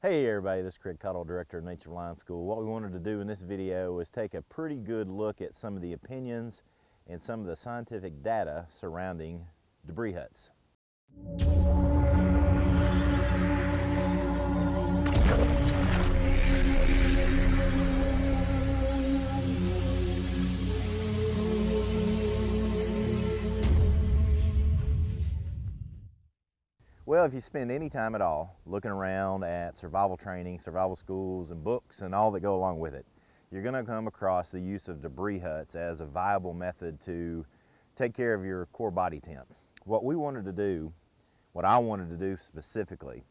Hey everybody, this is Craig Cottle, Director of Nature Line School. What we wanted to do in this video was take a pretty good look at some of the opinions and some of the scientific data surrounding debris huts. Well, if you spend any time at all looking around at survival training, survival schools, and books and all that go along with it, you're going to come across the use of debris huts as a viable method to take care of your core body temp. What we wanted to do, what I wanted to do specifically,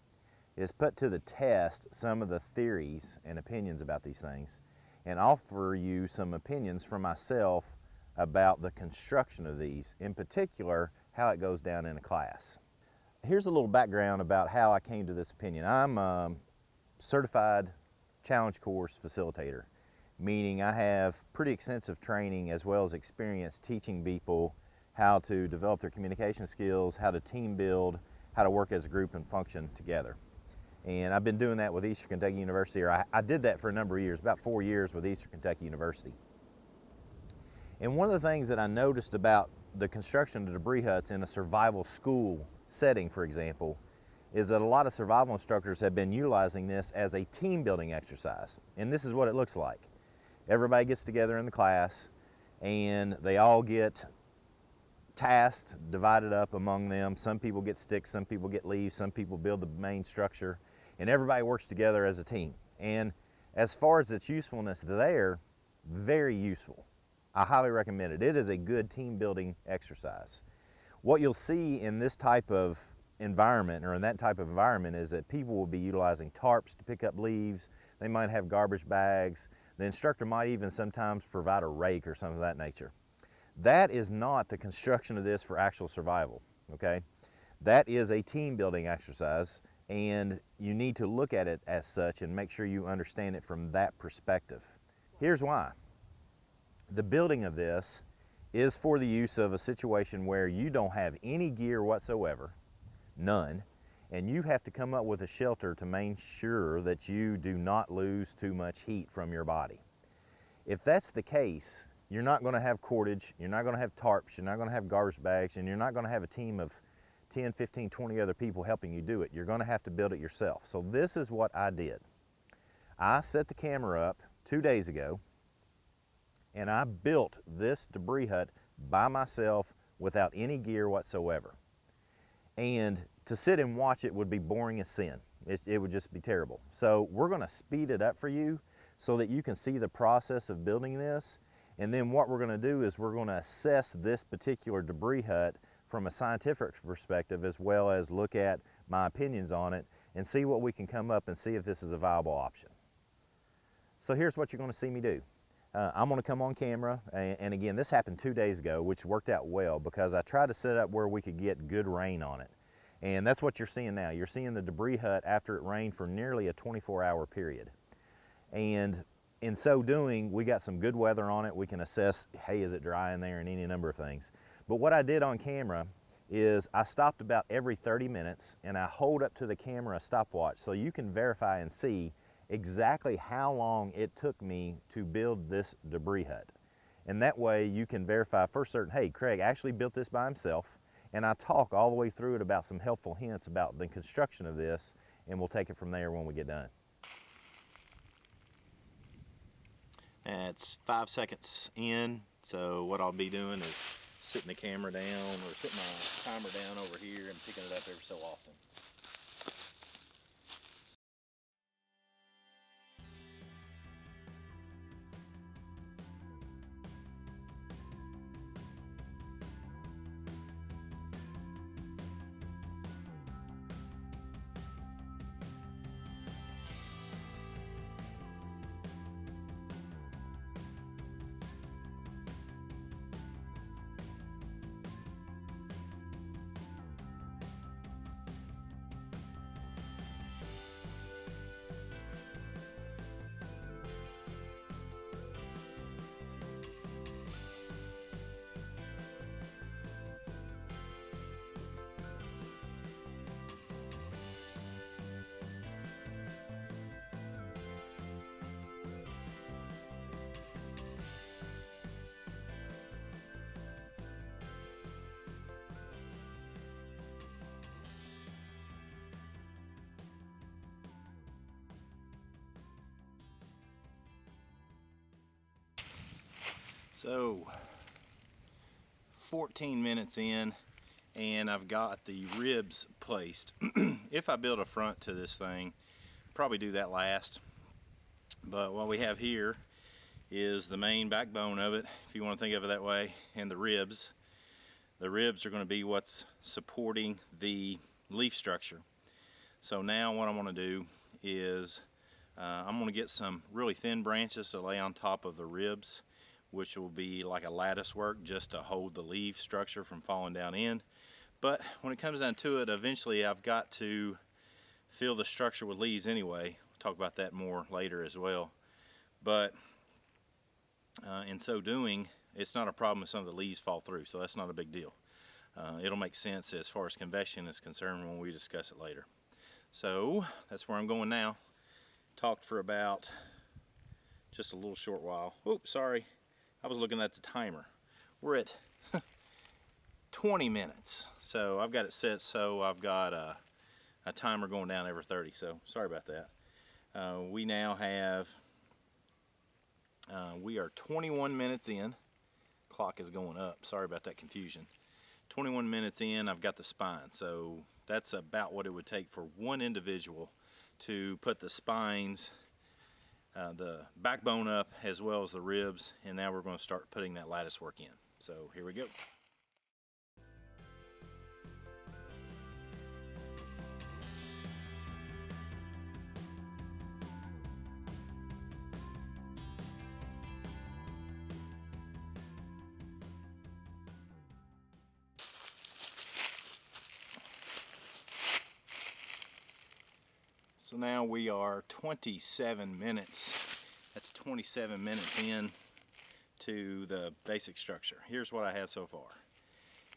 is put to the test some of the theories and opinions about these things and offer you some opinions from myself about the construction of these, in particular, how it goes down in a class. Here's a little background about how I came to this opinion. I'm a certified challenge course facilitator, meaning I have pretty extensive training as well as experience teaching people how to develop their communication skills, how to team build, how to work as a group and function together. And I've been doing that with Eastern Kentucky University, or I did that for a number of years, about 4 years with Eastern Kentucky University. And one of the things that I noticed about the construction of debris huts in a survival school setting, for example, is that a lot of survival instructors have been utilizing this as a team building exercise. And this is what it looks like. Everybody gets together in the class and they all get tasked, divided up among them. Some people get sticks, some people get leaves, some people build the main structure, and everybody works together as a team. And as far as its usefulness there, very useful. I highly recommend it. It is a good team building exercise. What you'll see in this type of environment, or in that type of environment, is that people will be utilizing tarps to pick up leaves. They might have garbage bags. The instructor might even sometimes provide a rake or something of that nature. That is not the construction of this for actual survival, okay? That is a team building exercise, and you need to look at it as such and make sure you understand it from that perspective. Here's why. The building of this is for the use of a situation where you don't have any gear whatsoever, none, and you have to come up with a shelter to make sure that you do not lose too much heat from your body. If that's the case, you're not going to have cordage, you're not going to have tarps, you're not going to have garbage bags, and you're not going to have a team of 10, 15, 20 other people helping you do it. You're going to have to build it yourself. So this is what I did. I set the camera up 2 days ago, and I built this debris hut by myself without any gear whatsoever. And to sit and watch it would be boring as sin. It would just be terrible. So we're going to speed it up for you so that you can see the process of building this. And then what we're going to do is we're going to assess this particular debris hut from a scientific perspective, as well as look at my opinions on it and see what we can come up and see if this is a viable option. So here's what you're going to see me do. I'm going to come on camera, and again, this happened 2 days ago, which worked out well because I tried to set it up where we could get good rain on it. And that's what you're seeing now. You're seeing the debris hut after it rained for nearly a 24-hour period. And in so doing, we got some good weather on it. We can assess, hey, is it dry in there, and any number of things. But what I did on camera is I stopped about every 30 minutes, and I hold up to the camera a stopwatch so you can verify and see exactly how long it took me to build this debris hut. And that way you can verify for certain, hey, Craig actually built this by himself, and I talk all the way through it about some helpful hints about the construction of this, and we'll take it from there when we get done. That's 5 seconds in, so what I'll be doing is sitting the camera down, or sitting my timer down over here and picking it up every so often. So 14 minutes in, and I've got the ribs placed. If I build a front to this thing, probably do that last. But what we have here is the main backbone of it, if you want to think of it that way, and the ribs. The ribs are going to be what's supporting the leaf structure. So now what I'm going to do is I'm going to get some really thin branches to lay on top of the ribs, which will be like a lattice work just to hold the leaf structure from falling down in. But when it comes down to it, eventually I've got to fill the structure with leaves anyway. We'll talk about that more later as well. But in so doing, it's not a problem if some of the leaves fall through, so that's not a big deal. It'll make sense as far as convection is concerned when we discuss it later. So that's where I'm going now. Talked for about just a little short while. Oops, sorry. I was looking at the timer. We're at 20 minutes. So I've got it set so I've got a timer going down every 30. So sorry about that. We now have, we are 21 minutes in. Clock is going up. Sorry about that confusion. 21 minutes in, I've got the spine. So that's about what it would take for one individual to put the spines, the backbone up as well as the ribs, and now we're going to start putting that lattice work in. So here we go. So now we are 27 minutes. That's 27 minutes in to the basic structure. Here's what I have so far.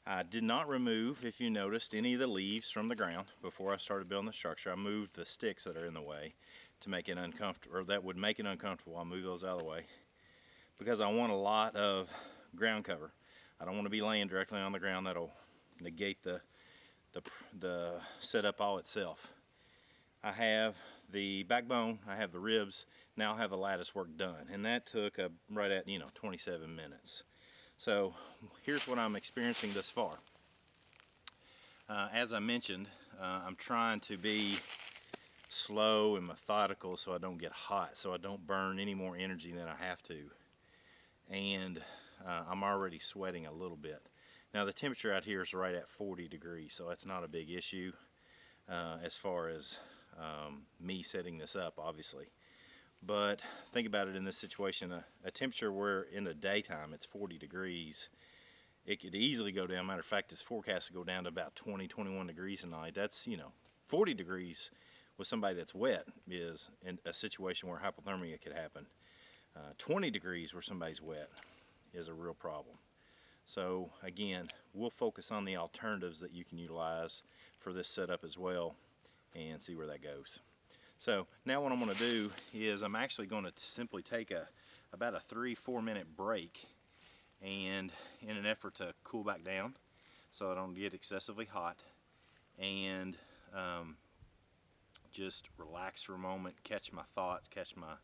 I did not remove, if you noticed, any of the leaves from the ground before I started building the structure. I moved the sticks that are in the way to make it uncomfortable, or that would make it uncomfortable. I'll move those out of the way because I want a lot of ground cover. I don't want to be laying directly on the ground. That'll negate the setup all itself. I have the backbone, I have the ribs, now I have the lattice work done, and that took right at 27 minutes. So here's what I'm experiencing thus far. As I mentioned, I'm trying to be slow and methodical so I don't get hot, so I don't burn any more energy than I have to. And I'm already sweating a little bit. Now the temperature out here is right at 40 degrees, so that's not a big issue as far as me setting this up, obviously. But think about it in this situation, a temperature where in the daytime it's 40 degrees, it could easily go down. Matter of fact, it's forecast to go down to about 20, 21 degrees tonight. That's, 40 degrees with somebody that's wet is in a situation where hypothermia could happen. 20 degrees where somebody's wet is a real problem. So again, we'll focus on the alternatives that you can utilize for this setup as well and see where that goes. So now what I'm going to do is I'm actually going to simply take about a 3-4 minute break, and in an effort to cool back down so I don't get excessively hot, and just relax for a moment, catch my thoughts, catch my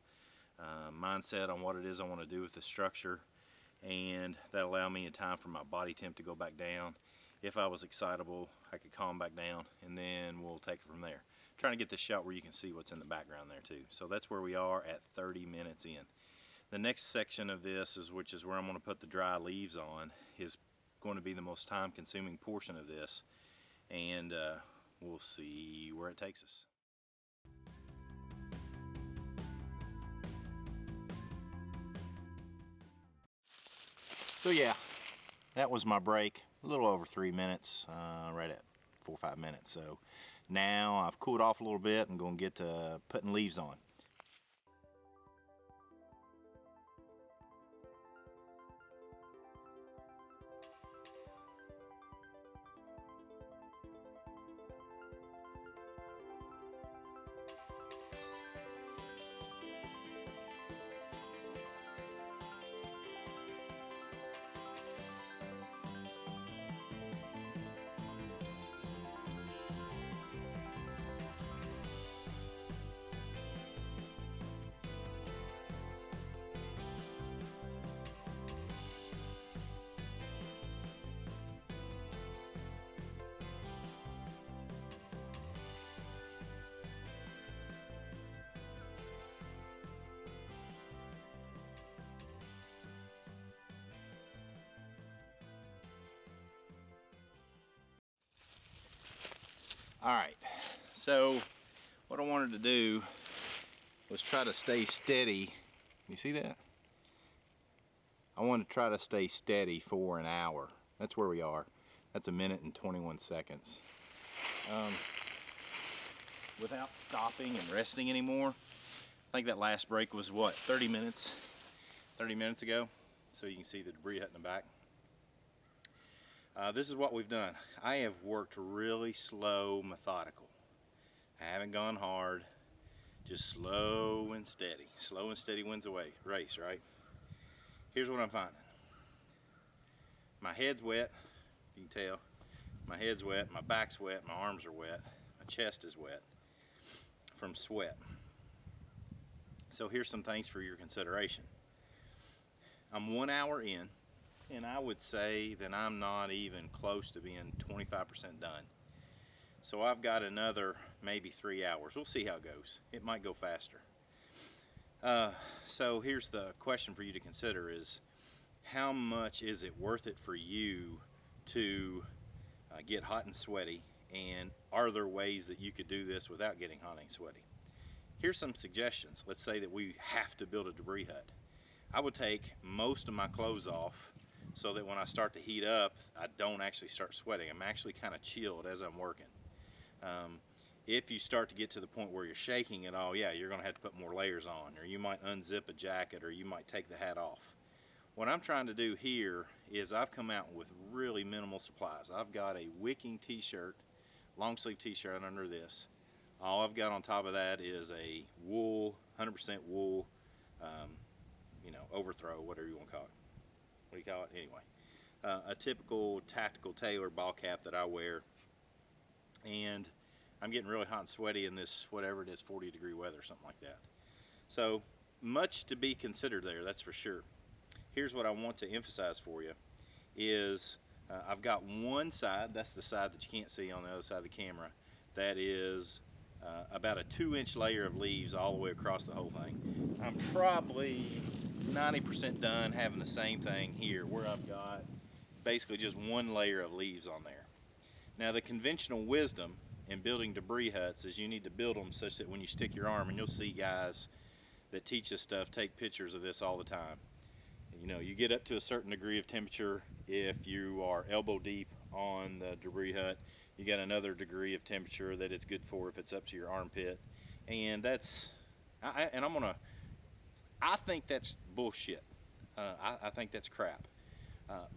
mindset on what it is I want to do with the structure, and that'll allow me a time for my body temp to go back down. If I was excitable, I could calm back down, and then we'll take it from there. Trying to get this shot where you can see what's in the background there too. So that's where we are at 30 minutes in. The next section of this, which is where I'm going to put the dry leaves on, is going to be the most time-consuming portion of this, and we'll see where it takes us. So yeah, that was my break, a little over 3 minutes, right at 4 or 5 minutes. So now I've cooled off a little bit and going to get to putting leaves on. All right, so what I wanted to do was try to stay steady. You see that? I want to try to stay steady for an hour. That's where we are. That's 1 minute and 21 seconds. Without stopping and resting anymore. I think that last break was what, 30 minutes? 30 minutes ago. So you can see the debris hut in the back. This is what we've done. I have worked really slow, methodical. I haven't gone hard, just slow and steady. Slow and steady wins the race, right? Here's what I'm finding. My head's wet, you can tell. My head's wet, my back's wet, my arms are wet, my chest is wet from sweat. So here's some things for your consideration. I'm 1 hour in, and I would say that I'm not even close to being 25% done. So I've got another maybe 3 hours. We'll see how it goes. It might go faster. So here's the question for you to consider is, how much is it worth it for you to get hot and sweaty, and are there ways that you could do this without getting hot and sweaty? Here's some suggestions. Let's say that we have to build a debris hut. I would take most of my clothes off so that when I start to heat up, I don't actually start sweating. I'm actually kind of chilled as I'm working. If you start to get to the point where you're shaking it all, yeah, you're going to have to put more layers on, or you might unzip a jacket, or you might take the hat off. What I'm trying to do here is I've come out with really minimal supplies. I've got a wicking t-shirt, long sleeve t-shirt under this. All I've got on top of that is a wool, 100% wool, overthrow, whatever you want to call it. What do you call it? Anyway, a typical tactical tailor ball cap that I wear. And I'm getting really hot and sweaty in this, whatever it is, 40-degree weather, something like that. So much to be considered there, that's for sure. Here's what I want to emphasize for you is I've got one side, that's the side that you can't see on the other side of the camera, that is about a 2-inch layer of leaves all the way across the whole thing. I'm probably 90% done having the same thing here, where I've got basically just one layer of leaves on there. Now the conventional wisdom in building debris huts is you need to build them such that when you stick your arm, and you'll see guys that teach this stuff take pictures of this all the time. You know, you get up to a certain degree of temperature if you are elbow deep on the debris hut. You got another degree of temperature that it's good for if it's up to your armpit. And that's, I think that's bullshit. I think that's crap.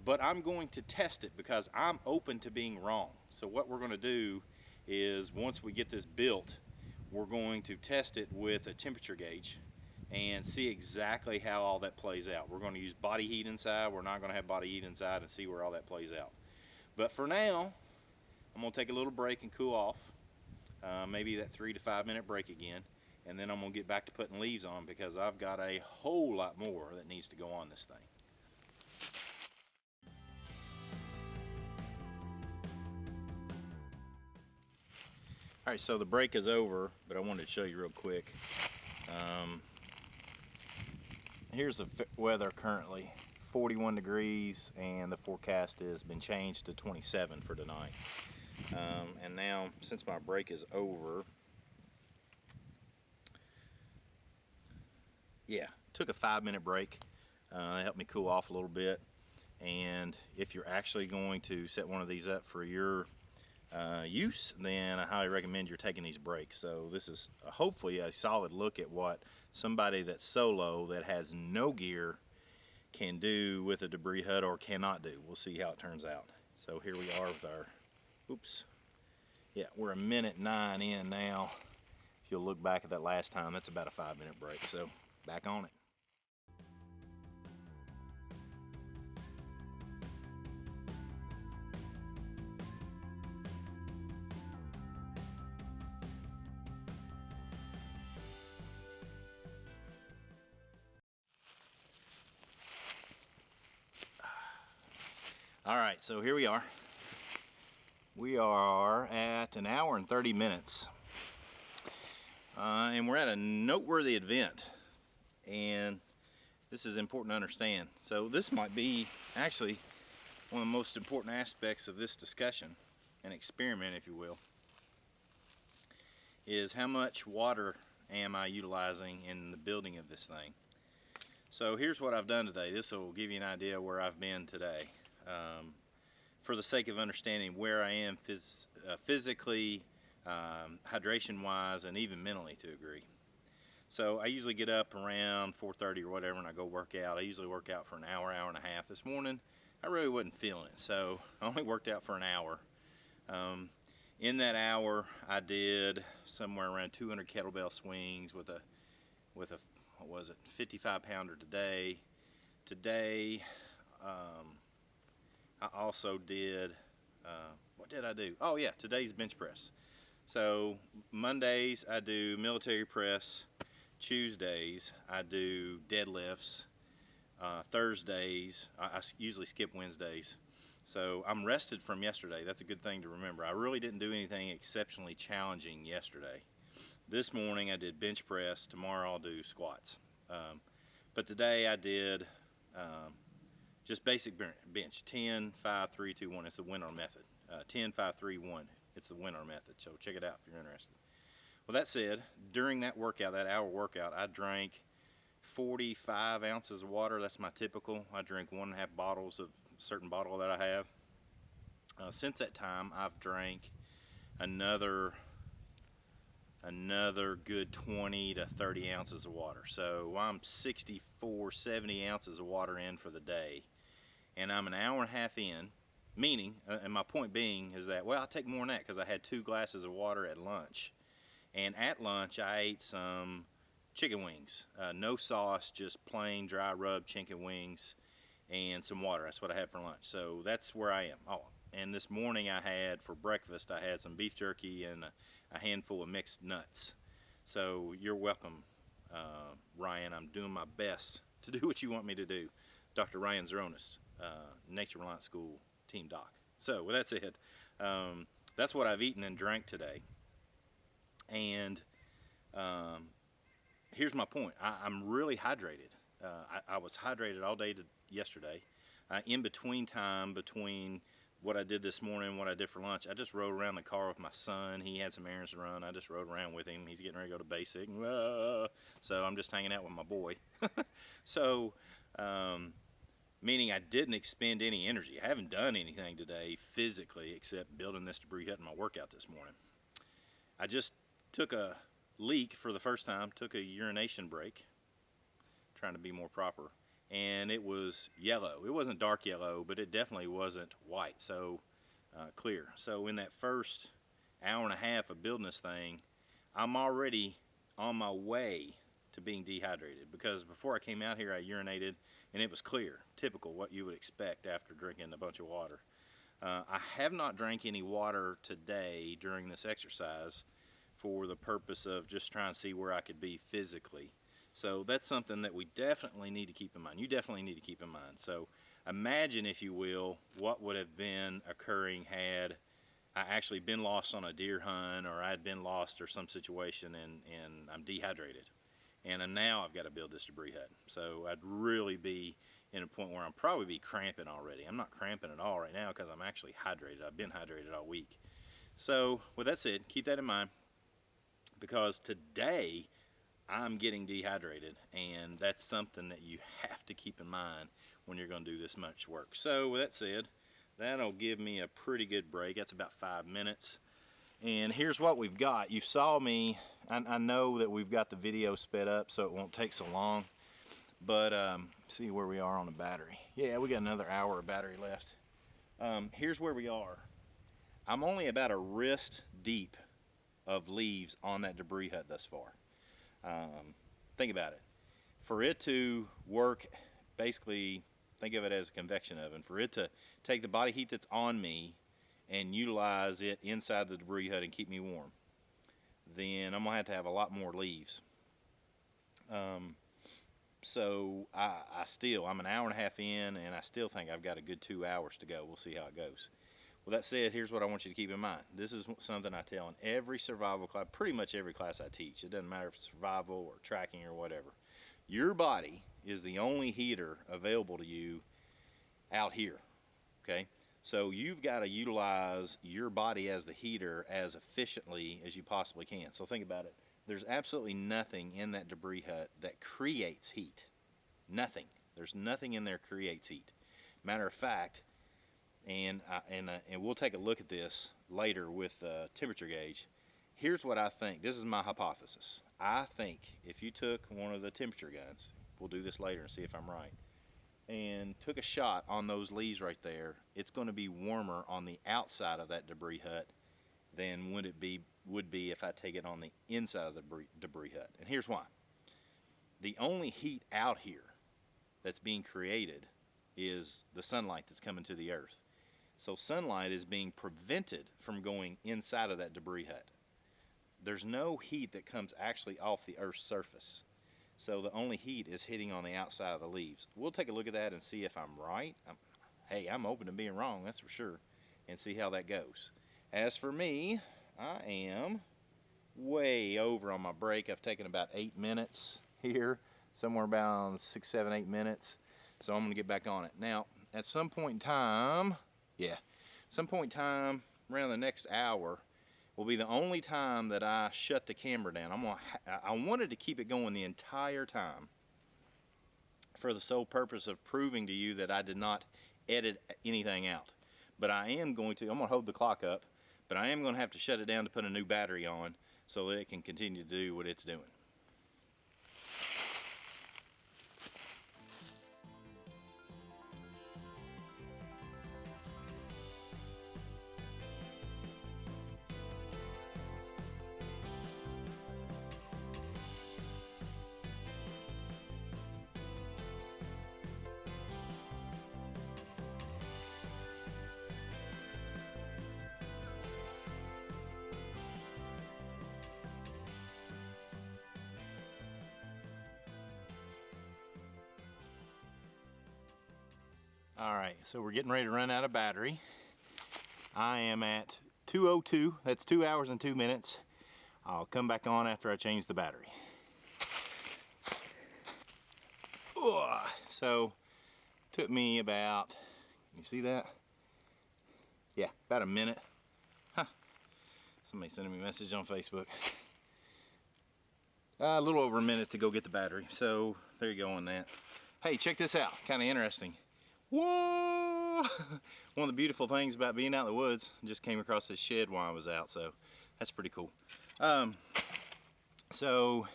But I'm going to test it because I'm open to being wrong. So what we're going to do is once we get this built, we're going to test it with a temperature gauge and see exactly how all that plays out. We're going to use body heat inside. We're not going to have body heat inside, and see where all that plays out. But for now, I'm going to take a little break and cool off. Maybe that 3 to 5 minute break again. And then I'm going to get back to putting leaves on because I've got a whole lot more that needs to go on this thing. All right, so the break is over, but I wanted to show you real quick. Here's the weather currently, 41 degrees, and the forecast has been changed to 27 for tonight. And now, since my break is over, yeah, took a 5-minute break. It helped me cool off a little bit. And if you're actually going to set one of these up for your use, then I highly recommend you're taking these breaks. So this is hopefully a solid look at what somebody that's solo, that has no gear, can do with a debris hut, or cannot do. We'll see how it turns out. So here we are with our, oops, yeah, we're 1:09 in now. If you'll look back at that last time, that's about a 5-minute break. So back on it. All right, so here we are. We are at 1 hour and 30 minutes. And we're at a noteworthy event. And this is important to understand. So this might be actually one of the most important aspects of this discussion, an experiment, if you will. is how much water am I utilizing in the building of this thing. So here's what I've done today. This will give you an idea where I've been today. For the sake of understanding where I am physically, hydration wise, and even mentally to a degree. So I usually get up around 4:30 or whatever and I go work out. I usually work out for an hour, hour and a half. This morning I really wasn't feeling it, so I only worked out for an hour. In that hour I did somewhere around 200 kettlebell swings with a what was it, 55 pounder today. Today I also did, what did I do? Oh yeah, today's bench press. So Mondays I do military press, Tuesdays I do deadlifts, Thursdays, I usually skip Wednesdays. So I'm rested from yesterday. That's a good thing to remember. I really didn't do anything exceptionally challenging yesterday. This morning I did bench press, tomorrow I'll do squats. But today I did just basic bench, 10, 5, 3, 2, 1. It's the Winnar method. 10, 5, 3, 1. It's the Winnar method, so check it out if you're interested. Well, that said, during that workout, that hour workout, I drank 45 ounces of water. That's my typical. I drink 1.5 bottles of a certain bottle that I have. Since that time, I've drank another good 20 to 30 ounces of water. So I'm 64, 70 ounces of water in for the day. And I'm an hour and a half in, meaning, and my point being is that, well, I'll take more than that because I had 2 glasses of water at lunch. And at lunch, I ate some chicken wings. No sauce, just plain dry rub chicken wings and some water. That's what I had for lunch. So that's where I am. Oh, and this morning I had, for breakfast, I had some beef jerky and a handful of mixed nuts. So you're welcome, Ryan. I'm doing my best to do what you want me to do. Dr. Ryan Zeronis, Nature Reliance School Team Doc. So with that said, that's what I've eaten and drank today. And here's my point. I'm really hydrated. I was hydrated all day yesterday. In between time, between what I did this morning and what I did for lunch, I just rode around the car with my son. He had some errands to run. I just rode around with him. He's getting ready to go to basic. So I'm just hanging out with my boy. So, meaning I didn't expend any energy. I haven't done anything today physically except building this debris hut in my workout this morning. I just took a leak for the first time, took a urination break, trying to be more proper, and it was yellow. It wasn't dark yellow, but it definitely wasn't white, so clear. So in that first hour and a half of building this thing, I'm already on my way to being dehydrated, because before I came out here I urinated and it was clear, typical what you would expect after drinking a bunch of water. I have not drank any water today during this exercise for the purpose of just trying to see where I could be physically. So that's something that we definitely need to keep in mind. You definitely need to keep in mind. So imagine, if you will, what would have been occurring had I actually been lost on a deer hunt, or I'd been lost or some situation and I'm dehydrated. And now I've got to build this debris hut. So I'd really be in a point where I'm probably be cramping already. I'm not cramping at all right now because I'm actually hydrated. I've been hydrated all week. So with that said, keep that in mind, because today I'm getting dehydrated, and that's something that you have to keep in mind when you're going to do this much work. So with that said, that'll give me a pretty good break. That's about 5 minutes. And here's what we've got. You saw me, I know that we've got the video sped up so it won't take so long, but see where we are on the battery. Yeah, we got another hour of battery left. Here's where we are. I'm only about a wrist deep of leaves on that debris hut thus far. Think about it. For it to work, basically, think of it as a convection oven. For it to take the body heat that's on me and utilize it inside the debris hut and keep me warm, then I'm going to have a lot more leaves. So I'm an hour and a half in, and I still think I've got a good 2 hours to go. We'll see how it goes. Well, that said, here's what I want you to keep in mind. This is something I tell in every survival class, pretty much every class I teach. It doesn't matter if it's survival or tracking or whatever. Your body is the only heater available to you out here, okay? So you've got to utilize your body as the heater as efficiently as you possibly can. So think about it. There's absolutely nothing in that debris hut that creates heat. Nothing. There's nothing in there creates heat. Matter of fact, and we'll take a look at this later with the temperature gauge. Here's what I think. This is my hypothesis. I think if you took one of the temperature guns, we'll do this later and see if I'm right, and took a shot on those leaves right there, it's going to be warmer on the outside of that debris hut than would be if I take it on the inside of the debris hut. And here's why. The only heat out here that's being created is the sunlight that's coming to the earth. So sunlight is being prevented from going inside of that debris hut. There's no heat that comes actually off the earth's surface. So the only heat is hitting on the outside of the leaves. We'll take a look at that and see if I'm right. Hey, I'm open to being wrong, that's for sure, and see how that goes. As for me, I am way over on my break. I've taken about 8 minutes here, somewhere about 6, 7, 8 minutes. So I'm gonna get back on it. Now, at some point in time, around the next hour, will be the only time that I shut the camera down. I wanted to keep it going the entire time for the sole purpose of proving to you that I did not edit anything out. But I'm gonna hold the clock up, but I am gonna have to shut it down to put a new battery on so that it can continue to do what it's doing. All right, so we're getting ready to run out of battery. I am at 2:02, that's 2 hours and 2 minutes. I'll come back on after I change the battery. So, took me about, you see that? Yeah, about a minute. Huh. Somebody sending me a message on Facebook. A little over a minute to go get the battery. So, there you go on that. Hey, check this out, kind of interesting. Whoa! One of the beautiful things about being out in the woods, just came across this shed while I was out, so that's pretty cool. So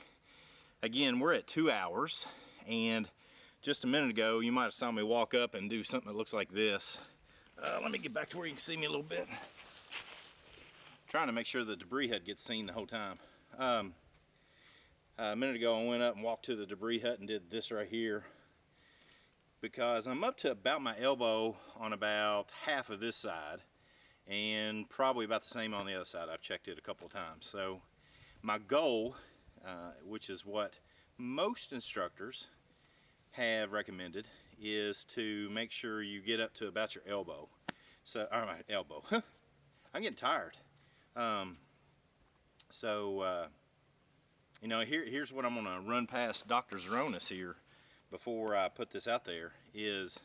again, we're at 2 hours, and just a minute ago you might have saw me walk up and do something that looks like this. Let me get back to where you can see me a little bit. Trying to make sure the debris hut gets seen the whole time. A minute ago I went up and walked to the debris hut and did this right here, because I'm up to about my elbow on about half of this side and probably about the same on the other side. I've checked it a couple of times. So my goal, which is what most instructors have recommended, is to make sure you get up to about your elbow. So, or my elbow. I'm getting tired. You know, here's what I'm gonna run past Dr. Zeronis here before I put this out there. Is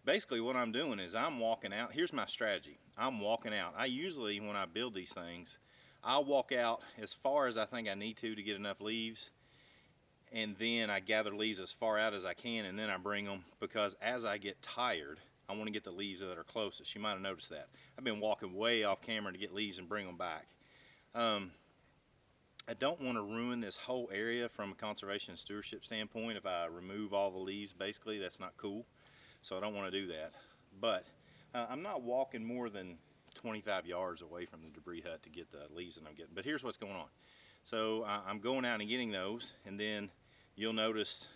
basically what I'm doing is I'm walking out. Here's my strategy. I'm walking out. I usually, when I build these things, I'll walk out as far as I think I need to get enough leaves, and then I gather leaves as far out as I can, and then I bring them, because as I get tired, I want to get the leaves that are closest. You might have noticed that. I've been walking way off camera to get leaves and bring them back. I don't want to ruin this whole area from a conservation and stewardship standpoint. If I remove all the leaves, basically, that's not cool. So I don't want to do that. But I'm not walking more than 25 yards away from the debris hut to get the leaves that I'm getting. But here's what's going on. So I'm going out and getting those, and then you'll notice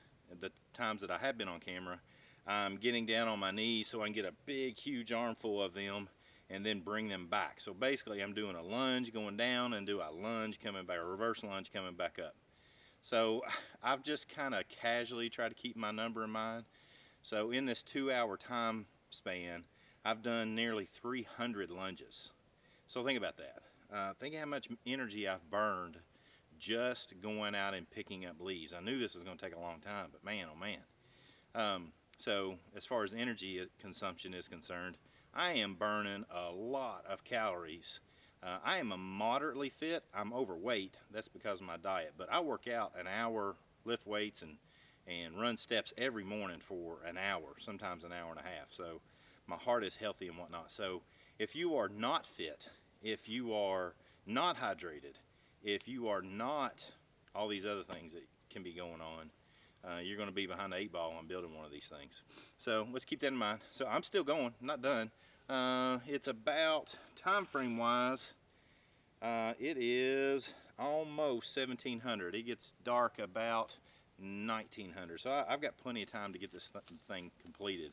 the times that I have been on camera, I'm getting down on my knees so I can get a big, huge armful of them and then bring them back. So basically I'm doing a lunge going down and do a lunge coming back, a reverse lunge coming back up. So I've just kind of casually tried to keep my number in mind. So in this 2 hour time span, I've done nearly 300 lunges. So think about that. Think how much energy I've burned just going out and picking up leaves. I knew this was going to take a long time, but man, oh man. So as far as energy consumption is concerned, I am burning a lot of calories. I am a moderately fit. I'm overweight. That's because of my diet. But I work out an hour, lift weights, and run steps every morning for an hour, sometimes an hour and a half. So my heart is healthy and whatnot. So if you are not fit, if you are not hydrated, if you are not all these other things that can be going on, you're going to be behind the 8 ball on building one of these things. So let's keep that in mind. So I'm still going, not done. It's about, time frame wise, it is almost 1700. It gets dark about 1900. So I've got plenty of time to get this thing completed.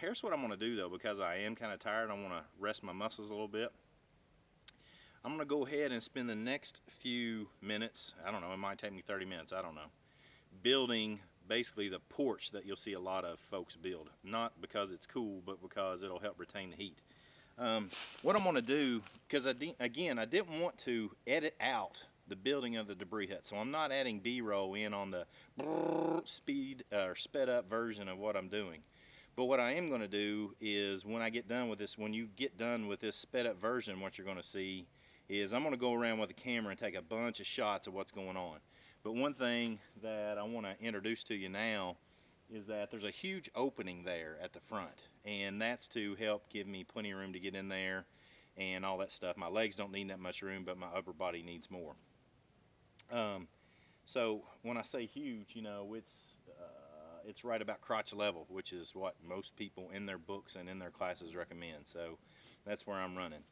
Here's what I'm going to do though, because I am kind of tired. I want to rest my muscles a little bit. I'm going to go ahead and spend the next few minutes, I don't know, it might take me 30 minutes, I don't know, building basically the porch that you'll see a lot of folks build. Not because it's cool, but because it'll help retain the heat. What I'm going to do, because again, I didn't want to edit out the building of the debris hut, so I'm not adding B-roll in on the sped up version of what I'm doing. But what I am going to do is when I get done with this, when you get done with this sped up version, what you're going to see is I'm going to go around with the camera and take a bunch of shots of what's going on. But one thing that I want to introduce to you now is that there's a huge opening there at the front, and that's to help give me plenty of room to get in there and all that stuff. My legs don't need that much room, but my upper body needs more. So when I say huge, you know, it's right about crotch level, which is what most people in their books and in their classes recommend. So that's where I'm running.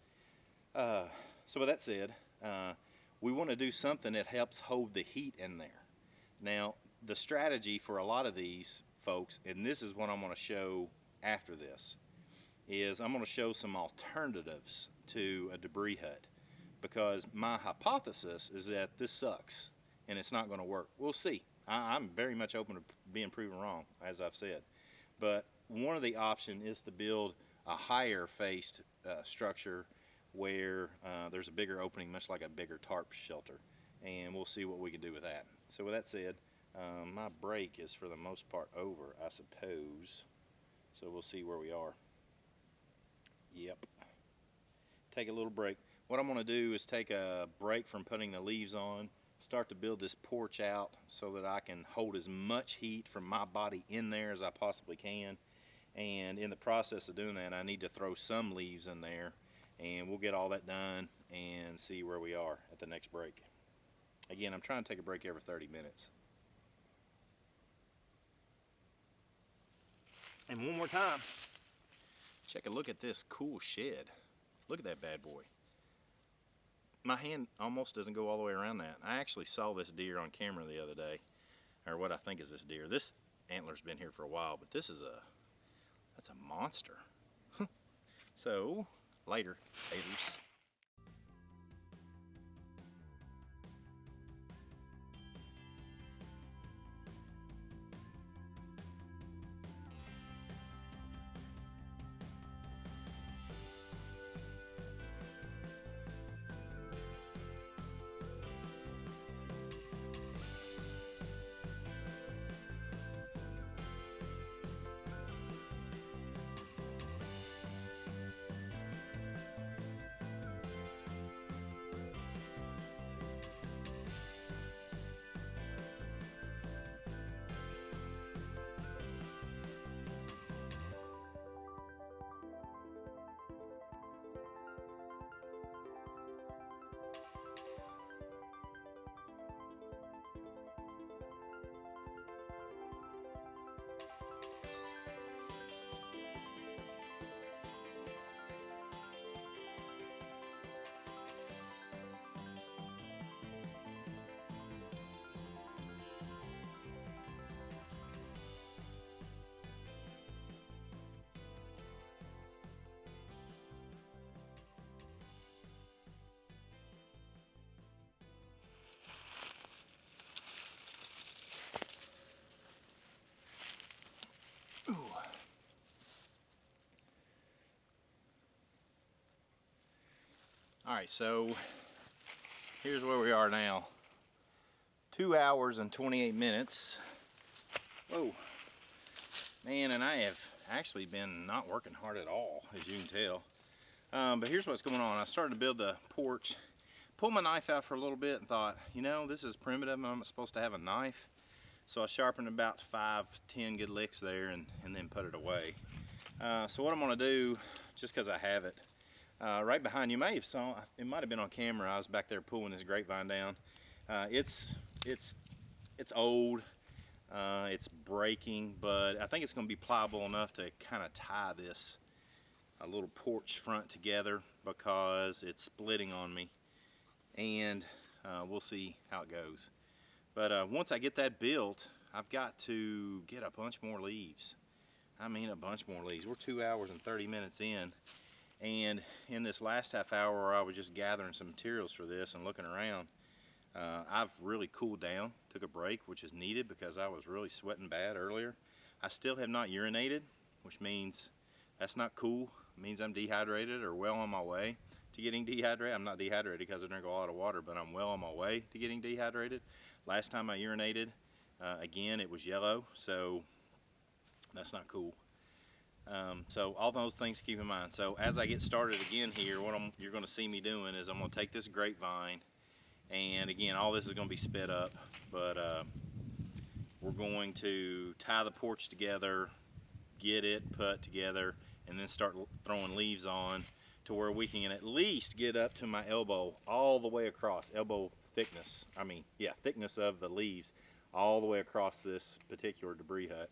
So with that said, we want to do something that helps hold the heat in there. Now, the strategy for a lot of these folks, and this is what I'm going to show after this, is I'm going to show some alternatives to a debris hut, because my hypothesis is that this sucks and it's not going to work. We'll see. I'm very much open to being proven wrong, as I've said. But one of the options is to build a higher faced structure where there's a bigger opening, much like a bigger tarp shelter, and we'll see what we can do with that. So with that said, my break is for the most part over, I suppose, so we'll see where we are. Yep, take a little break. What I'm going to do is take a break from putting the leaves on, start to build this porch out so that I can hold as much heat from my body in there as I possibly can. And in the process of doing that, I need to throw some leaves in there, and we'll get all that done and see where we are at the next break. Again, I'm trying to take a break every 30 minutes. And one more time, check a look at this cool shed. Look at that bad boy. My hand almost doesn't go all the way around that. I actually saw this deer on camera the other day, or what I think is this deer. This antler's been here for a while, but this is that's a monster. So, later, haters. Ooh. All right, so here's where we are now. 2 hours and 28 minutes. Whoa, man, and I have actually been not working hard at all, as you can tell. But here's what's going on. I started to build the porch, pulled my knife out for a little bit and thought, you know, this is primitive. I'm not supposed to have a knife. So I sharpened about 5-10 good licks there and then put it away. So what I'm gonna do, just because I have it, right behind you, may have saw, it might have been on camera, I was back there pulling this grapevine down. It's old, it's breaking, but I think it's gonna be pliable enough to kind of tie this a little porch front together because it's splitting on me, and we'll see how it goes. But once I get that built, I've got to get a bunch more leaves. I mean, a bunch more leaves. We're 2 hours and 30 minutes in, and in this last half hour where I was just gathering some materials for this and looking around, I've really cooled down, took a break, which is needed because I was really sweating bad earlier. I still have not urinated, which means that's not cool. It means I'm dehydrated or well on my way to getting dehydrated. I'm not dehydrated because I drink a lot of water, but I'm well on my way to getting dehydrated. Last time I urinated, again, it was yellow, so that's not cool. So all those things to keep in mind. So as I get started again here, what you're going to see me doing is I'm going to take this grapevine, and again, all this is going to be sped up, but we're going to tie the porch together, get it put together, and then start throwing leaves on to where we can at least get up to my elbow all the way across, elbow thickness, thickness of the leaves all the way across this particular debris hut,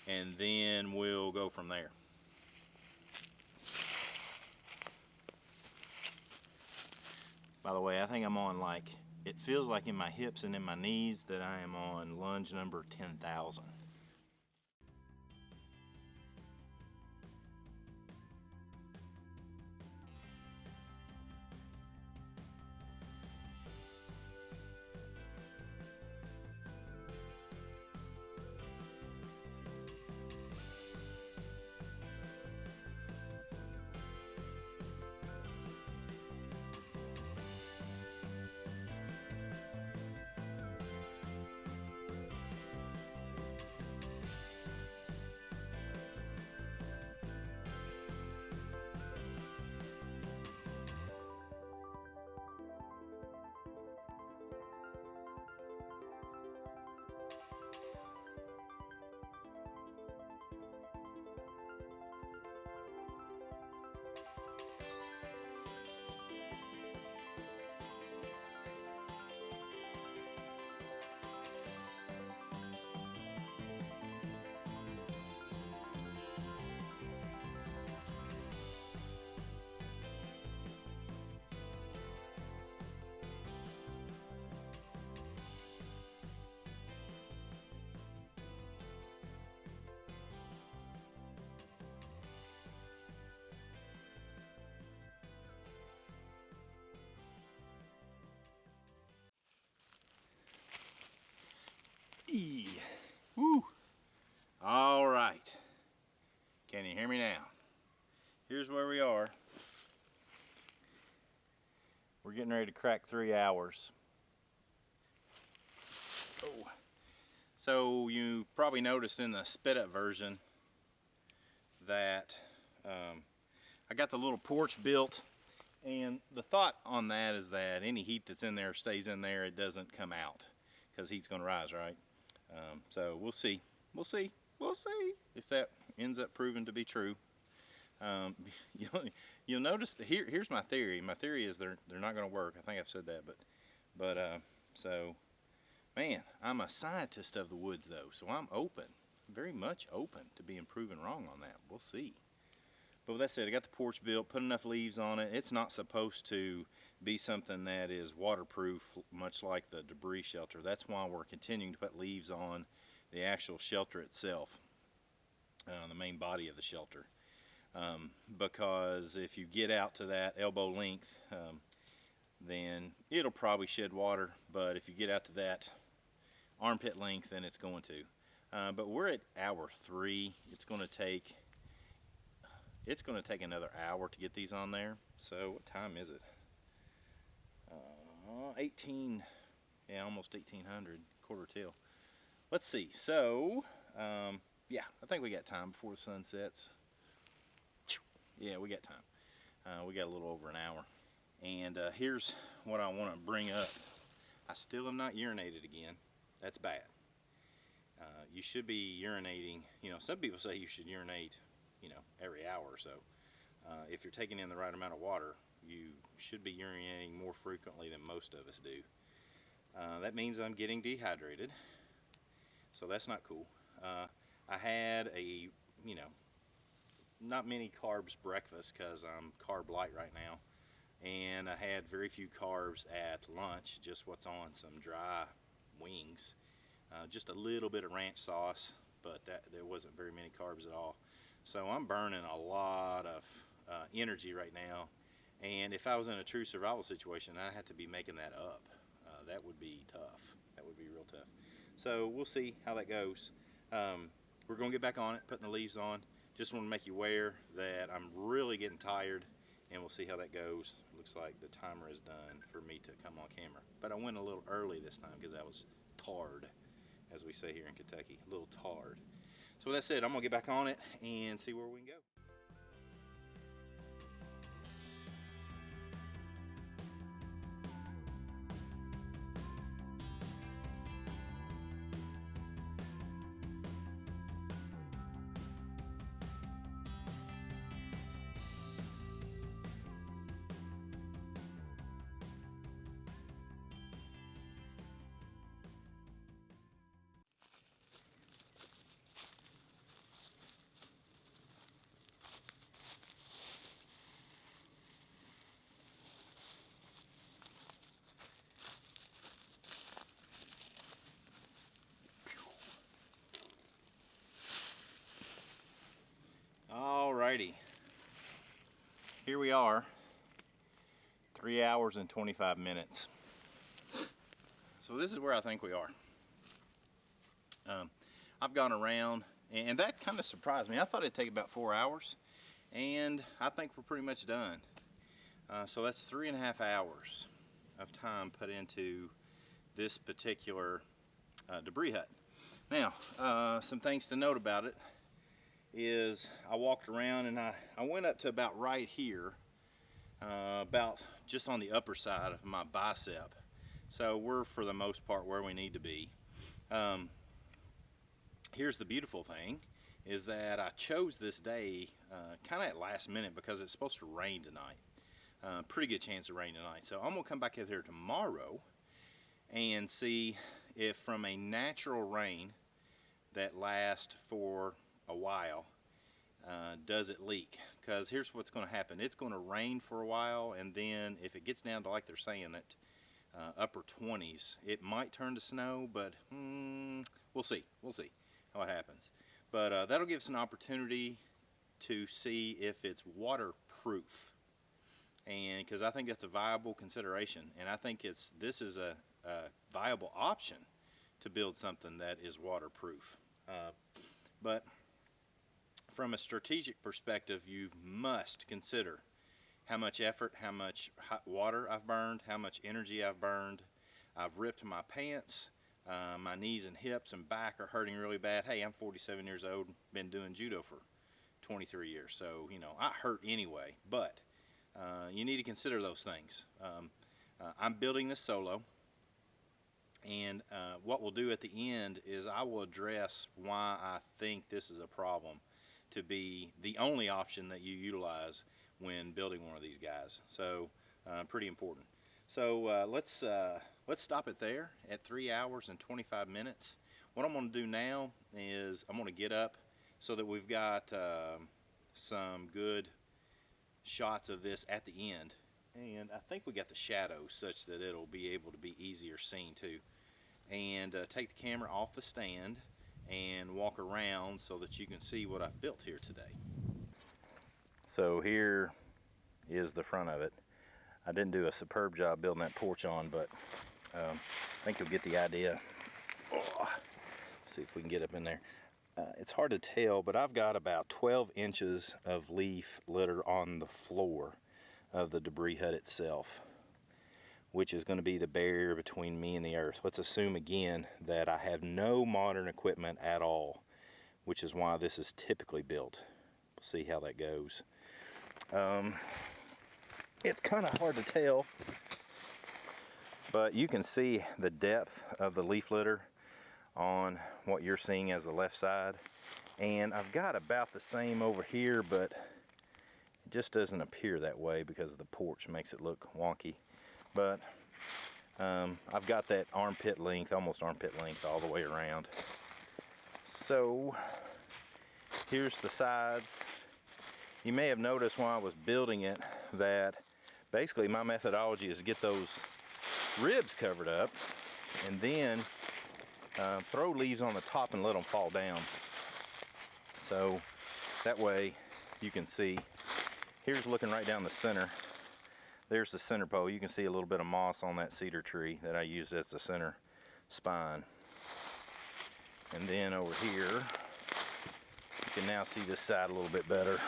and then we'll go from there. By the way, I think I'm on, like, it feels like in my hips and in my knees that I am on lunge number 10,000. Woo! All right. Can you hear me now? Here's where we are. We're getting ready to crack 3 hours. Oh. So you probably noticed in the sped up version that I got the little porch built, and the thought on that is that any heat that's in there stays in there, it doesn't come out because heat's going to rise, right? So we'll see if that ends up proving to be true. You'll notice that here's my theory. My theory is they're not going to work. I think I've said that, but so man, I'm a scientist of the woods though, so I'm open, very much open to being proven wrong on that. We'll see. But with that said, I got the porch built, put enough leaves on it. It's not supposed to be something that is waterproof, much like the debris shelter. That's why we're continuing to put leaves on the actual shelter itself, the main body of the shelter. Because if you get out to that elbow length, then it'll probably shed water. But if you get out to that armpit length, then it's going to. But we're at hour 3. It's going to take another hour to get these on there. So what time is it? 18, yeah, almost 1800, quarter till. Let's see. So Yeah, I think we got time before the sun sets. Yeah, we got time. We got a little over an hour. And here's what I want to bring up. I still have not urinated again. That's bad. You should be urinating, you know, some people say you should urinate, you know, every hour or so. If you're taking in the right amount of water, you should be urinating more frequently than most of us do. That means I'm getting dehydrated, so that's not cool. I had a, you know, not many carbs breakfast because I'm carb light right now, and I had very few carbs at lunch, just what's on some dry wings, just a little bit of ranch sauce, but there wasn't very many carbs at all. So I'm burning a lot of energy right now, and if I was in a true survival situation, I'd have to be making that up. That would be tough. That would be real tough. So we'll see how that goes. We're gonna get back on it, putting the leaves on. Just want to make you aware that I'm really getting tired, and we'll see how that goes. Looks like the timer is done for me to come on camera, but I went a little early this time because I was tarred, as we say here in Kentucky, a little tarred. So with that said, I'm gonna get back on it and see where we can go. Alrighty, here we are, 3 hours and 25 minutes. So this is where I think we are. I've gone around, and that kind of surprised me. I thought it'd take about 4 hours, and I think we're pretty much done. So that's 3.5 hours of time put into this particular debris hut. Now, some things to note about it is I walked around, and I went up to about right here, about just on the upper side of my bicep. So we're for the most part where we need to be. Here's the beautiful thing is that I chose this day kind of at last minute because it's supposed to rain tonight. Pretty good chance of rain tonight. So I'm gonna come back in here tomorrow and see if from a natural rain that lasts for a while, does it leak? Because here's what's going to happen. It's going to rain for a while, and then if it gets down to, like they're saying, it upper 20s, it might turn to snow, but we'll see. We'll see how it happens. But that'll give us an opportunity to see if it's waterproof, and because I think that's a viable consideration, and I think this is a viable option to build something that is waterproof. But from a strategic perspective, you must consider how much effort, how much hot water I've burned, how much energy I've burned. I've ripped my pants. My knees and hips and back are hurting really bad. Hey, I'm 47 years old, been doing judo for 23 years, so you know I hurt anyway. But you need to consider those things. I'm building this solo, and what we'll do at the end is I will address why I think this is a problem to be the only option that you utilize when building one of these guys. So pretty important. So let's stop it there at 3 hours and 25 minutes. What I'm going to do now is I'm going to get up so that we've got some good shots of this at the end, and I think we got the shadows such that it'll be able to be easier seen too. And take the camera off the stand and walk around so that you can see what I've built here today. So here is the front of it. I didn't do a superb job building that porch on, but I think you'll get the idea. Oh, see if we can get up in there. It's hard to tell, but I've got about 12 inches of leaf litter on the floor of the debris hut itself, which is going to be the barrier between me and the earth. Let's assume again that I have no modern equipment at all. which is why this is typically built. We'll see how that goes. It's kind of hard to tell, but you can see the depth of the leaf litter on what you're seeing as the left side. And I've got about the same over here, but it just doesn't appear that way because the porch makes it look wonky. But I've got that armpit length, almost armpit length all the way around. So here's the sides. You may have noticed while I was building it that basically my methodology is to get those ribs covered up and then throw leaves on the top and let them fall down. So that way you can see, here's looking right down the center. There's the center pole. You can see a little bit of moss on that cedar tree that I used as the center spine. And then over here, you can now see this side a little bit better,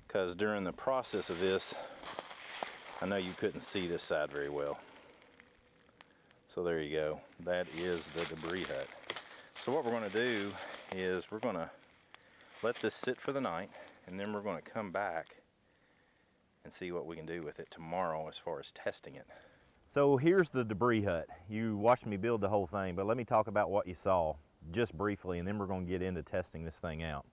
because during the process of this, I know you couldn't see this side very well. So there you go. That is the debris hut. So what we're going to do is we're going to let this sit for the night, and then we're going to come back and see what we can do with it tomorrow as far as testing it. So here's the debris hut. You watched me build the whole thing, but let me talk about what you saw just briefly, and then we're going to get into testing this thing out.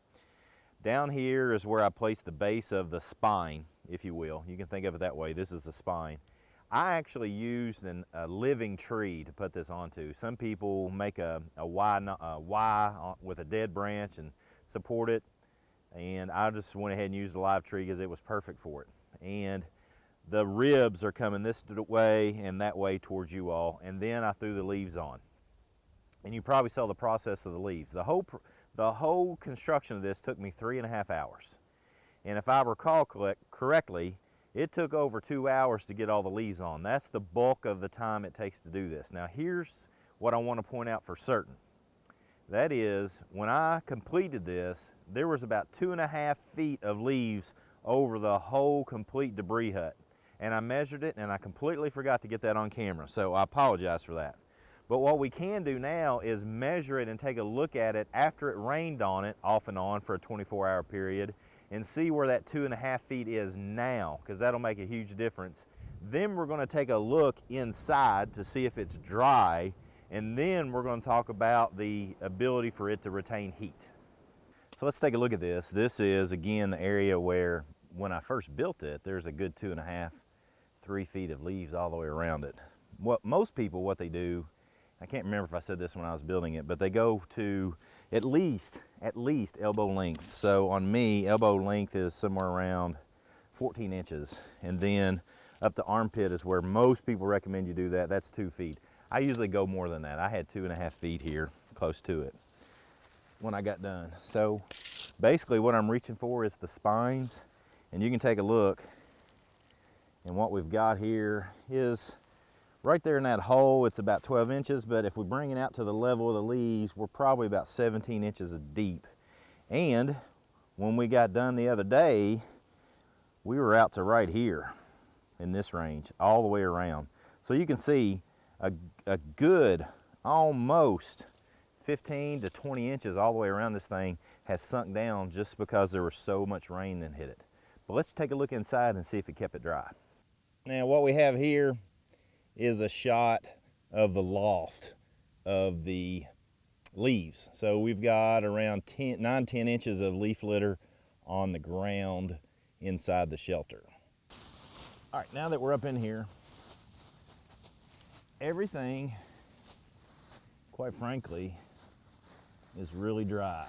Down here is where I placed the base of the spine, if you will. You can think of it that way. This is the spine. I actually used a living tree to put this onto. Some people make a Y with a dead branch and support it, and I just went ahead and used a live tree because it was perfect for it. And the ribs are coming this way and that way towards you all, and then I threw the leaves on. And you probably saw the process of the leaves. The whole construction of this took me 3.5 hours. And if I recall correctly, it took over 2 hours to get all the leaves on. That's the bulk of the time it takes to do this. Now here's what I want to point out for certain. That is, when I completed this, there was about 2.5 feet of leaves over the whole complete debris hut. And I measured it, and I completely forgot to get that on camera, so I apologize for that. But what we can do now is measure it and take a look at it after it rained on it, off and on for a 24-hour period, and see where that 2.5 feet is now, because that'll make a huge difference. Then we're going to take a look inside to see if it's dry, and then we're going to talk about the ability for it to retain heat. So let's take a look at this. This is, again, the area where, when I first built it, there's a good 2.5, 3 feet of leaves all the way around it. Most people, what they do, I can't remember if I said this when I was building it, but they go to at least elbow length. So on me, elbow length is somewhere around 14 inches. And then up to armpit is where most people recommend you do that. That's 2 feet. I usually go more than that. I had 2.5 feet here, close to it, when I got done. So basically what I'm reaching for is the spines, and you can take a look, and what we've got here is right there in that hole. It's about 12 inches, but if we bring it out to the level of the leaves, we're probably about 17 inches deep. And when we got done the other day, we were out to right here in this range, all the way around. So you can see a good almost 15 to 20 inches all the way around this thing has sunk down just because there was so much rain that hit it. But let's take a look inside and see if it kept it dry. Now what we have here is a shot of the loft of the leaves. So we've got around 9-10 inches of leaf litter on the ground inside the shelter. All right, now that we're up in here, everything, quite frankly, is really dry.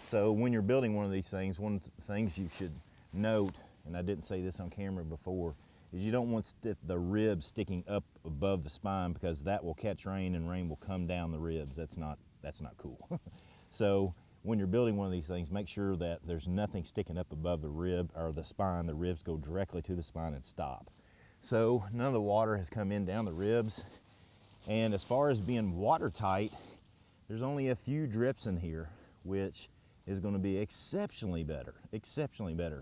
So when you're building one of these things, one of the things you should note, and I didn't say this on camera before, is you don't want the ribs sticking up above the spine, because that will catch rain and rain will come down the ribs. That's not cool. So when you're building one of these things, make sure that there's nothing sticking up above the rib or the spine. The ribs go directly to the spine and stop. So none of the water has come in down the ribs. And as far as being watertight, there's only a few drips in here, which is going to be exceptionally better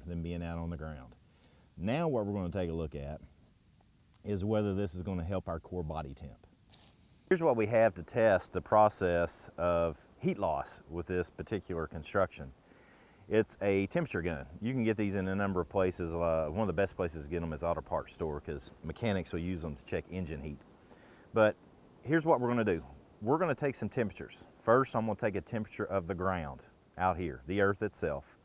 than being out on the ground. Now what we're going to take a look at is whether this is going to help our core body temp. Here's what we have to test the process of heat loss with this particular construction. It's a temperature gun. You can get these in a number of places. One of the best places to get them is Auto Parts store because mechanics will use them to check engine heat. But here's what we're gonna do. We're gonna take some temperatures. First, I'm gonna take a temperature of the ground out here, the earth itself.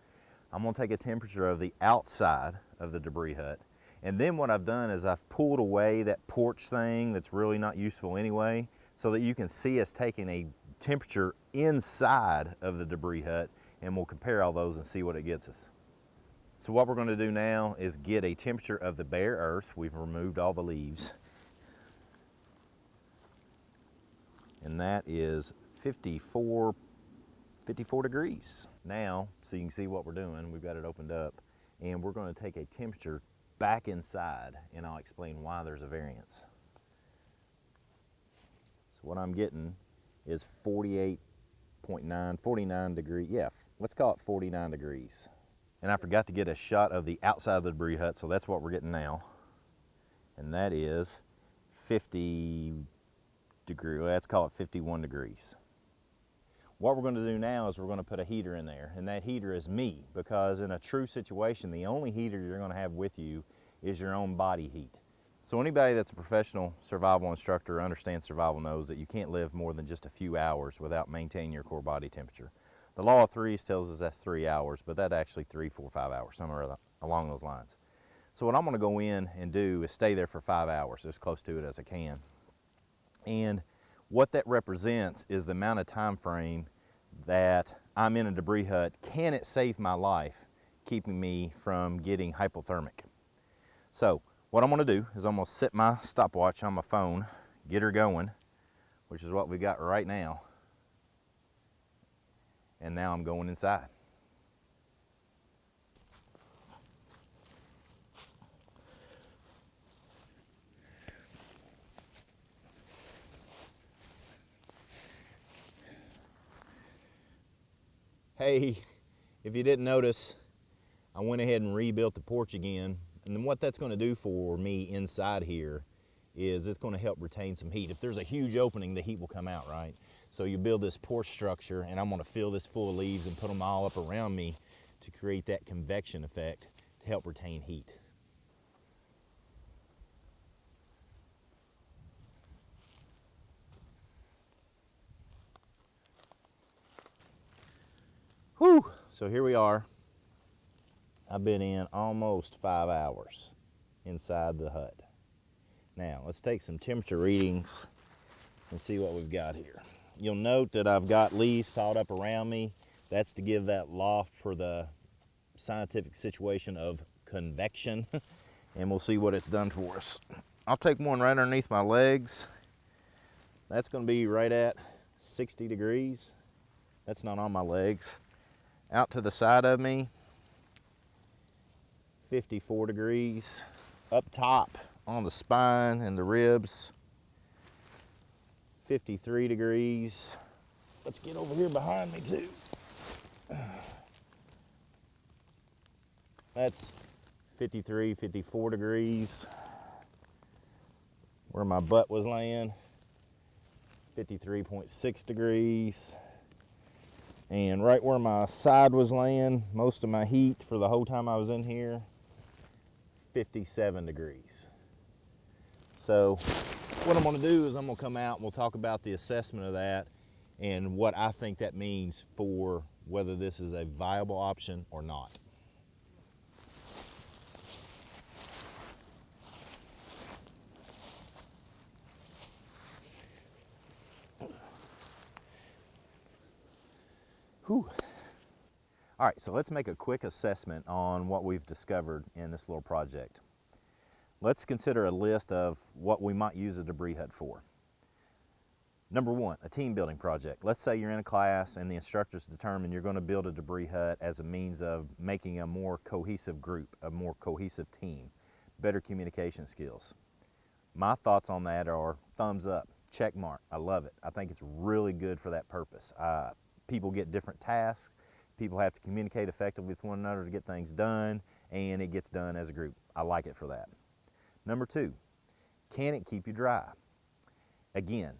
I'm gonna take a temperature of the outside of the debris hut. And then what I've done is I've pulled away that porch thing that's really not useful anyway, so that you can see us taking a temperature inside of the debris hut, and we'll compare all those and see what it gets us. So what we're gonna do now is get a temperature of the bare earth. We've removed all the leaves. And that is 54 degrees. Now, so you can see what we're doing, we've got it opened up, and we're gonna take a temperature back inside, and I'll explain why there's a variance. So what I'm getting is 49 degrees, yeah, let's call it 49 degrees. And I forgot to get a shot of the outside of the debris hut, so that's what we're getting now. And that is 50 degrees, let's call it 51 degrees. What we're gonna do now is we're gonna put a heater in there, and that heater is me, because in a true situation, the only heater you're gonna have with you is your own body heat. So anybody that's a professional survival instructor or understands survival knows that you can't live more than just a few hours without maintaining your core body temperature. The law of threes tells us that's 3 hours, but that's actually 3, 4, 5 hours, somewhere along those lines. So what I'm gonna go in and do is stay there for 5 hours, as close to it as I can. And what that represents is the amount of time frame that I'm in a debris hut. Can it save my life, keeping me from getting hypothermic? So what I'm gonna do is I'm gonna set my stopwatch on my phone, get her going, which is what we got right now. And now I'm going inside. Hey, if you didn't notice, I went ahead and rebuilt the porch again. And then what that's gonna do for me inside here is it's gonna help retain some heat. If there's a huge opening, the heat will come out, right? So you build this porch structure, and I'm gonna fill this full of leaves and put them all up around me to create that convection effect to help retain heat. Whew, so here we are. I've been in almost 5 hours inside the hut. Now, let's take some temperature readings and see what we've got here. You'll note that I've got leaves piled up around me. That's to give that loft for the scientific situation of convection, and we'll see what it's done for us. I'll take one right underneath my legs. That's gonna be right at 60 degrees. That's not on my legs. Out to the side of me, 54 degrees. Up top on the spine and the ribs, 53 degrees. Let's get over here behind me too. That's 53, 54 degrees. Where my butt was laying, 53.6 degrees. And right where my side was laying, most of my heat for the whole time I was in here, 57 degrees. So what I'm gonna do is I'm gonna come out and we'll talk about the assessment of that and what I think that means for whether this is a viable option or not. Whew. All right, so let's make a quick assessment on what we've discovered in this little project. Let's consider a list of what we might use a debris hut for. Number one, a team building project. Let's say you're in a class and the instructors determine you're going to build a debris hut as a means of making a more cohesive group, a more cohesive team, better communication skills. My thoughts on that are thumbs up, check mark. I love it. I think it's really good for that purpose. People get different tasks. People have to communicate effectively with one another to get things done, and it gets done as a group. I like it for that. Number two, can it keep you dry? Again,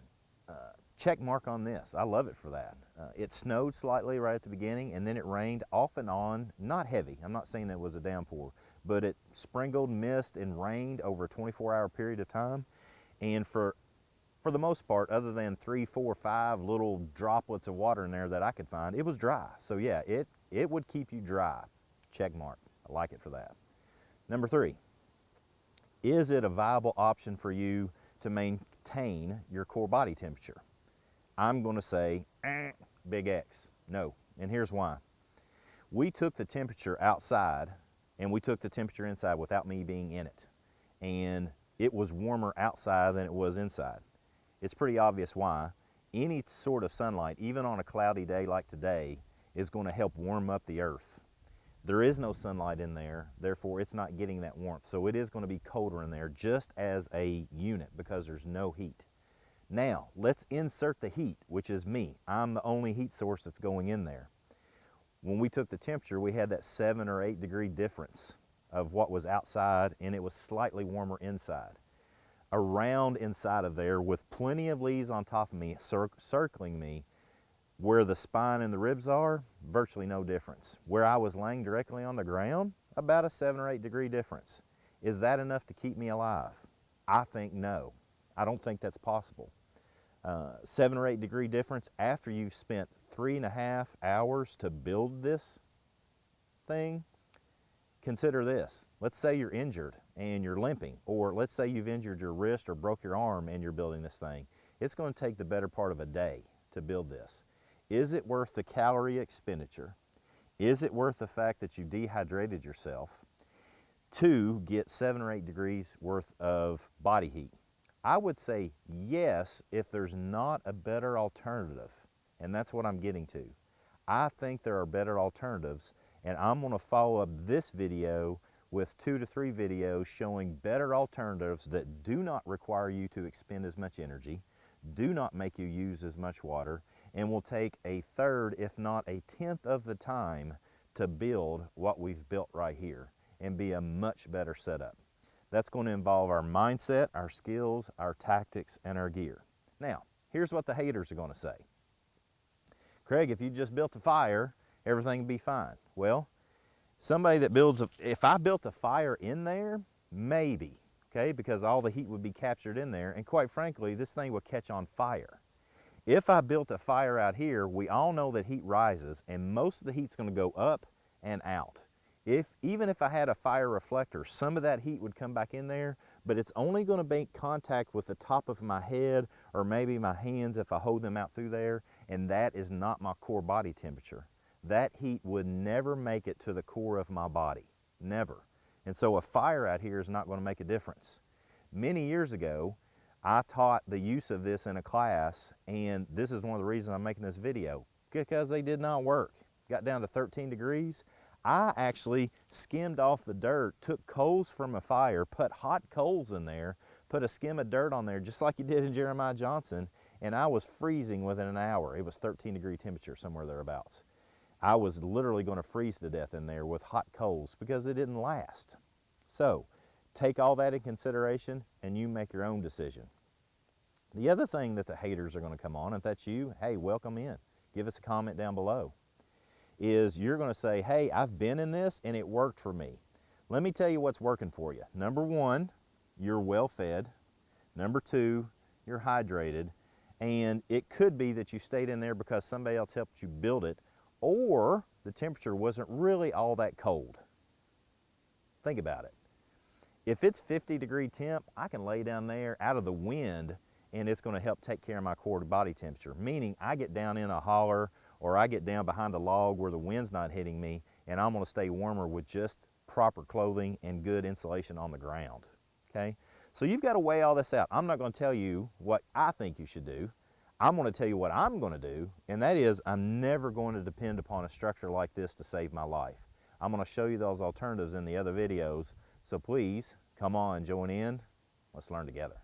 check mark on this. I love it for that. It snowed slightly right at the beginning, and then it rained off and on, not heavy. I'm not saying it was a downpour, but it sprinkled, mist, and rained over a 24-hour period of time. And for the most part, other than 3, 4, 5 little droplets of water in there that I could find, it was dry. So yeah, it would keep you dry. Check mark. I like it for that. Number 3, is it a viable option for you to maintain your core body temperature? I'm going to say big X, no, and here's why. We took the temperature outside and we took the temperature inside without me being in it, and it was warmer outside than it was inside. It's pretty obvious why. Any sort of sunlight, even on a cloudy day like today, is going to help warm up the earth. There is no sunlight in there, therefore it's not getting that warmth, so it is going to be colder in there just as a unit because there's no heat. Now, let's insert the heat, which is me. I'm the only heat source that's going in there. When we took the temperature, we had that 7 or 8 degree difference of what was outside, and it was slightly warmer inside. Around inside of there, with plenty of leaves on top of me, circling me, where the spine and the ribs are, virtually no difference. Where I was laying directly on the ground, about a 7 or 8 degree difference. Is that enough to keep me alive? I think no. I don't think that's possible. 7 or 8 degree difference after you've spent 3.5 hours to build this thing. Consider this. Let's say you're injured and you're limping, or let's say you've injured your wrist or broke your arm and you're building this thing. It's going to take the better part of a day to build this. Is it worth the calorie expenditure? Is it worth the fact that you dehydrated yourself to get 7 or 8 degrees worth of body heat? I would say yes if there's not a better alternative, and that's what I'm getting to. I think there are better alternatives, and I'm going to follow up this video with 2 to 3 videos showing better alternatives that do not require you to expend as much energy, do not make you use as much water, and will take a third, if not a tenth of the time to build what we've built right here and be a much better setup. That's going to involve our mindset, our skills, our tactics, and our gear. Now, here's what the haters are going to say. Craig, if you just built a fire, everything would be fine. Well, somebody that builds if I built a fire in there, maybe, okay, because all the heat would be captured in there, and quite frankly, this thing would catch on fire. If I built a fire out here, we all know that heat rises, and most of the heat's going to go up and out. Even if I had a fire reflector, some of that heat would come back in there, but it's only going to make contact with the top of my head or maybe my hands if I hold them out through there, and that is not my core body temperature. That heat would never make it to the core of my body, never. And so a fire out here is not going to make a difference. Many years ago, I taught the use of this in a class, and this is one of the reasons I'm making this video, because they did not work. Got down to 13 degrees. I actually skimmed off the dirt, took coals from a fire, put hot coals in there, put a skim of dirt on there, just like you did in Jeremiah Johnson, and I was freezing within an hour. It was 13 degree temperature, somewhere thereabouts. I was literally going to freeze to death in there with hot coals because it didn't last. So, take all that in consideration and you make your own decision. The other thing that the haters are going to come on, if that's you, hey, welcome in. Give us a comment down below. Is you're going to say, hey, I've been in this and it worked for me. Let me tell you what's working for you. Number 1, you're well fed. Number 2, you're hydrated. And it could be that you stayed in there because somebody else helped you build it, or the temperature wasn't really all that cold. Think about it. If it's 50 degree temp, I can lay down there out of the wind and it's going to help take care of my core body temperature, meaning I get down in a holler or I get down behind a log where the wind's not hitting me, and I'm going to stay warmer with just proper clothing and good insulation on the ground, okay? So you've got to weigh all this out. I'm not going to tell you what I think you should do. I'm going to tell you what I'm going to do, and that is I'm never going to depend upon a structure like this to save my life. I'm going to show you those alternatives in the other videos, so please come on, join in. Let's learn together.